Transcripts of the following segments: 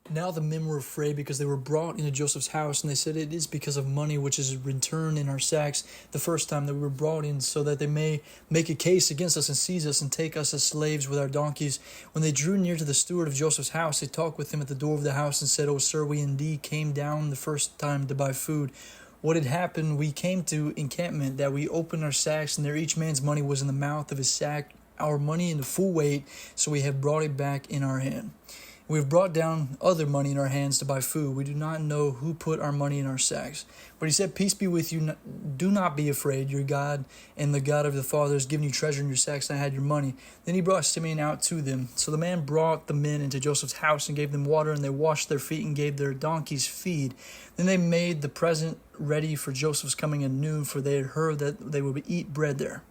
Now the men were afraid because they were brought into Joseph's house, and they said, "It is because of money which is returned in our sacks the first time that we were brought in, so that they may make a case against us and seize us and take us as slaves with our donkeys." When they drew near to the steward of Joseph's house, they talked with him at the door of the house and said, "O sir, we indeed came down the first time to buy food. What had happened, we came to encampment, that we opened our sacks, and there each man's money was in the mouth of his sack, our money in the full weight, so we have brought it back in our hand. We have brought down other money in our hands to buy food. We do not know who put our money in our sacks." But he said, "Peace be with you. Do not be afraid. Your God and the God of the Father has given you treasure in your sacks, and I had your money." Then he brought Simeon out to them. So the man brought the men into Joseph's house and gave them water, and they washed their feet and gave their donkeys feed. Then they made the present ready for Joseph's coming at noon, for they had heard that they would eat bread there.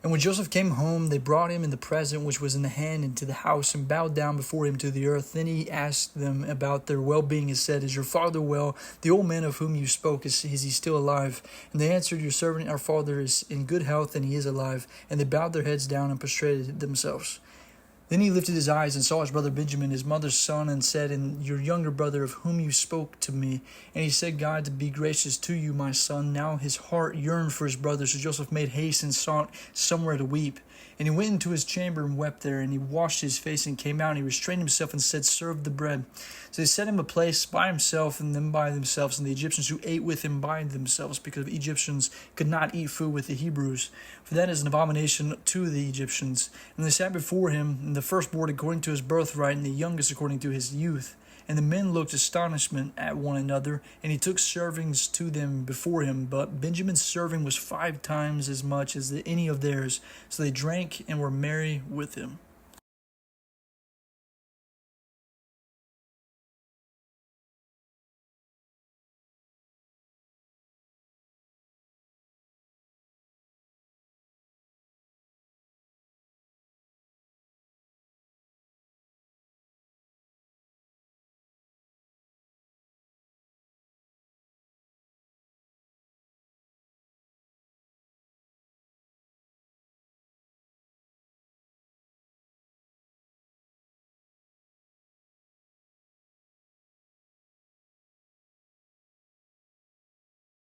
And when Joseph came home, they brought him in the present which was in the hand into the house, and bowed down before him to the earth. Then he asked them about their well-being, and said, "Is your father well? The old man of whom you spoke, is he still alive?" And they answered, "Your servant, our father, is in good health, and he is alive." And they bowed their heads down and prostrated themselves. Then he lifted his eyes and saw his brother Benjamin, his mother's son, and said, "And your younger brother, of whom you spoke to me." And he said, "God to be gracious to you, my son." Now his heart yearned for his brother, so Joseph made haste and sought somewhere to weep. And he went into his chamber and wept there, and he washed his face and came out, and he restrained himself and said, "Serve the bread." So they set him a place by himself and them by themselves, and the Egyptians who ate with him by themselves, because the Egyptians could not eat food with the Hebrews, for that is an abomination to the Egyptians. And they sat before him, and the firstborn according to his birthright, and the youngest according to his youth. And the men looked astonishment at one another, and he took servings to them before him. But Benjamin's serving was 5 times as much as any of theirs. So they drank and were merry with him.